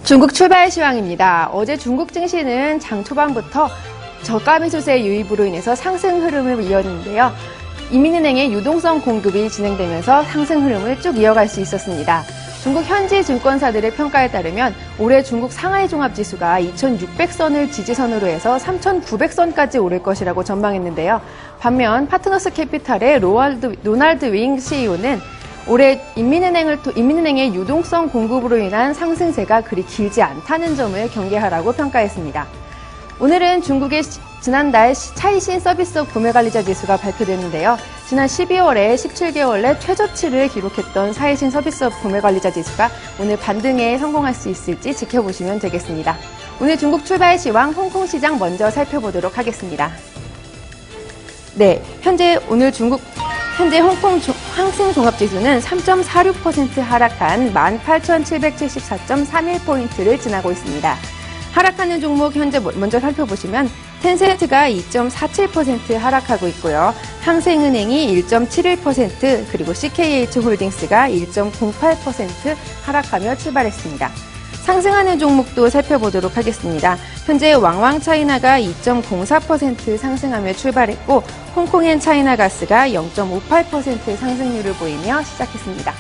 중국 출발 시황입니다. 어제 중국 증시는 장 초반부터 저가 매수세 유입으로 인해서 상승 흐름을 이었는데요. 인민은행의 유동성 공급이 진행되면서 상승 흐름을 쭉 이어갈 수 있었습니다. 중국 현지 증권사들의 평가에 따르면 올해 중국 상하이 종합지수가 2,600선을 지지선으로 해서 3,900선까지 오를 것이라고 전망했는데요. 반면 파트너스 캐피탈의 로날드 윙 CEO는 올해 인민은행의 유동성 공급으로 인한 상승세가 그리 길지 않다는 점을 경계하라고 평가했습니다. 오늘은 중국의 지난달 차이신 서비스업 구매관리자 지수가 발표됐는데요. 지난 12월에 17개월 내 최저치를 기록했던 차이신 서비스업 구매관리자 지수가 오늘 반등에 성공할 수 있을지 지켜보시면 되겠습니다. 오늘 중국 출발 시황 홍콩 시장 먼저 살펴보도록 하겠습니다. 네, 현재 홍콩 항생 종합지수는 3.46% 하락한 18,774.31포인트를 지나고 있습니다. 하락하는 종목 현재 먼저 살펴보시면 텐센트가 2.47% 하락하고 있고요. 항생은행이 1.71%, 그리고 CKH홀딩스가 1.08% 하락하며 출발했습니다. 상승하는 종목도 살펴보도록 하겠습니다. 현재 왕왕차이나가 2.04% 상승하며 출발했고 홍콩앤차이나가스가 0.58% 상승률을 보이며 시작했습니다.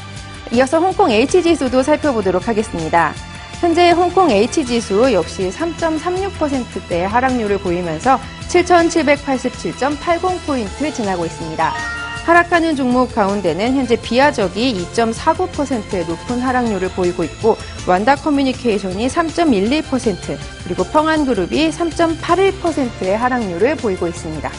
이어서 홍콩 H지수도 살펴보도록 하겠습니다. 현재 홍콩 H지수 역시 3.36%대의 하락률을 보이면서 7,787.80포인트 지나고 있습니다. 하락하는 종목 가운데는 현재 비아적이 2.49%의 높은 하락률을 보이고 있고 완다커뮤니케이션이 3.12%, 그리고 평안그룹이 3.81%의 하락률을 보이고 있습니다.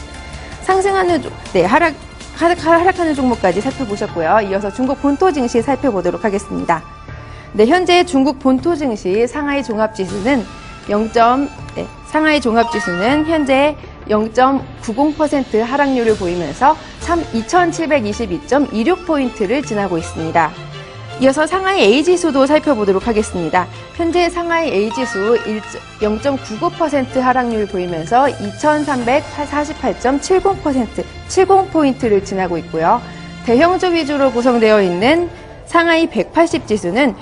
하락하는 종목까지 살펴보셨고요. 이어서 중국 본토 증시 살펴보도록 하겠습니다. 네, 현재 중국 본토 증시 상하이 종합지수는 현재 0.90% 하락률을 보이면서 2,722.26포인트를 지나고 있습니다. 이어서 상하이 A지수도 살펴보도록 하겠습니다. 현재 상하이 A지수 0.99% 하락률을 보이면서 2,348.70포인트를 지나고 있고요. 대형주 위주로 구성되어 있는 상하이 180지수는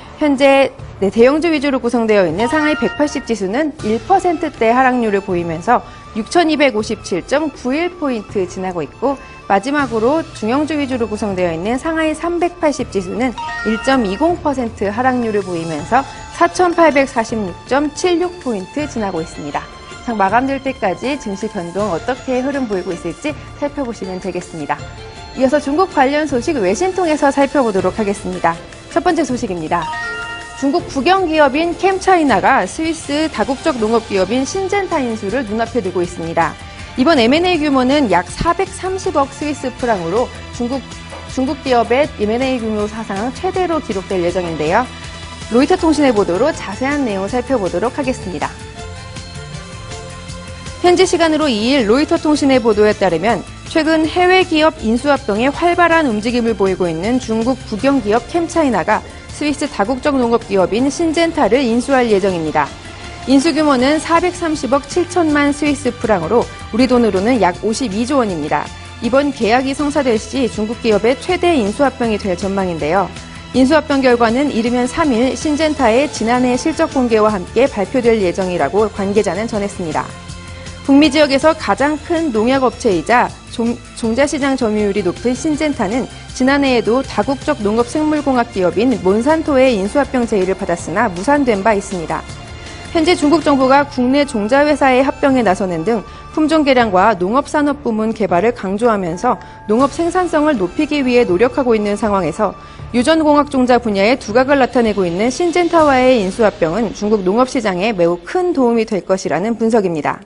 대형주 위주로 구성되어 있는 상하이 180지수는 1%대 하락률을 보이면서 6,257.91포인트 지나고 있고, 마지막으로 중형주 위주로 구성되어 있는 상하이 380지수는 1.20% 하락률을 보이면서 4,846.76포인트 지나고 있습니다. 장 마감될 때까지 증시 변동 어떻게 흐름 보이고 있을지 살펴보시면 되겠습니다. 이어서 중국 관련 소식 외신 통해서 살펴보도록 하겠습니다. 첫 번째 소식입니다. 중국 국영기업인 캠차이나가 스위스 다국적 농업기업인 신젠타 인수를 눈앞에 두고 있습니다. 이번 M&A 규모는 약 430억 스위스 프랑으로 중국 기업의 M&A 규모 사상 최대로 기록될 예정인데요. 로이터 통신의 보도로 자세한 내용 살펴보도록 하겠습니다. 현지 시간으로 2일 로이터 통신의 보도에 따르면 최근 해외 기업 인수 합병에 활발한 움직임을 보이고 있는 중국 국영기업 캠차이나가 스위스 다국적 농업기업인 신젠타를 인수할 예정입니다. 인수 규모는 430억 7천만 스위스 프랑으로 우리 돈으로는 약 52조 원입니다. 이번 계약이 성사될 시 중국 기업의 최대 인수합병이 될 전망인데요. 인수합병 결과는 이르면 3일 신젠타의 지난해 실적 공개와 함께 발표될 예정이라고 관계자는 전했습니다. 북미 지역에서 가장 큰 농약업체이자 종자시장 점유율이 높은 신젠타는 지난해에도 다국적 농업생물공학 기업인 몬산토의 인수합병 제의를 받았으나 무산된 바 있습니다. 현재 중국 정부가 국내 종자회사의 합병에 나서는 등 품종 개량과 농업산업부문 개발을 강조하면서 농업 생산성을 높이기 위해 노력하고 있는 상황에서 유전공학 종자 분야의 두각을 나타내고 있는 신젠타와의 인수합병은 중국 농업시장에 매우 큰 도움이 될 것이라는 분석입니다.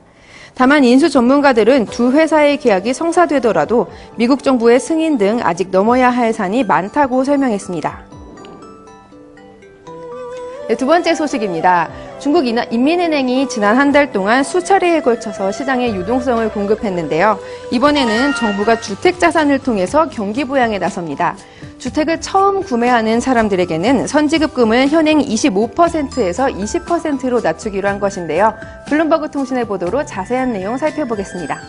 다만 인수 전문가들은 두 회사의 계약이 성사되더라도 미국 정부의 승인 등 아직 넘어야 할 산이 많다고 설명했습니다. 네, 두 번째 소식입니다. 중국 인민은행이 지난 한 달 동안 수차례에 걸쳐서 시장에 유동성을 공급했는데요. 이번에는 정부가 주택 자산을 통해서 경기 부양에 나섭니다. 주택을 처음 구매하는 사람들에게는 선지급금을 현행 25%에서 20%로 낮추기로 한 것인데요. 블룸버그 통신의 보도로 자세한 내용 살펴보겠습니다.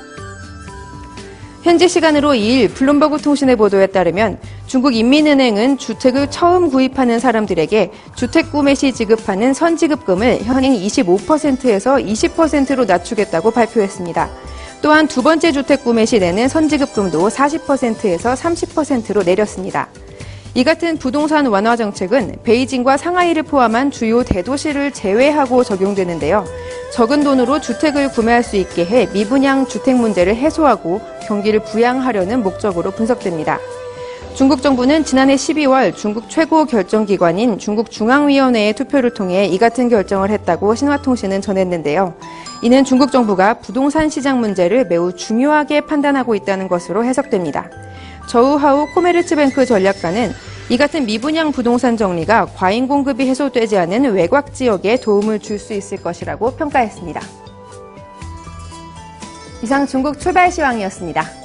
현지 시간으로 2일 블룸버그 통신의 보도에 따르면 중국 인민은행은 주택을 처음 구입하는 사람들에게 주택 구매 시 지급하는 선지급금을 현행 25%에서 20%로 낮추겠다고 발표했습니다. 또한 두 번째 주택 구매 시 내는 선지급금도 40%에서 30%로 내렸습니다. 이 같은 부동산 완화 정책은 베이징과 상하이를 포함한 주요 대도시를 제외하고 적용되는데요. 적은 돈으로 주택을 구매할 수 있게 해 미분양 주택 문제를 해소하고 경기를 부양하려는 목적으로 분석됩니다. 중국 정부는 지난해 12월 중국 최고 결정기관인 중국 중앙위원회의 투표를 통해 이 같은 결정을 했다고 신화통신은 전했는데요. 이는 중국 정부가 부동산 시장 문제를 매우 중요하게 판단하고 있다는 것으로 해석됩니다. 저우하우 코메르츠뱅크 전략가는 이 같은 미분양 부동산 정리가 과잉 공급이 해소되지 않은 외곽 지역에 도움을 줄 수 있을 것이라고 평가했습니다. 이상 중국 출발 시황이었습니다.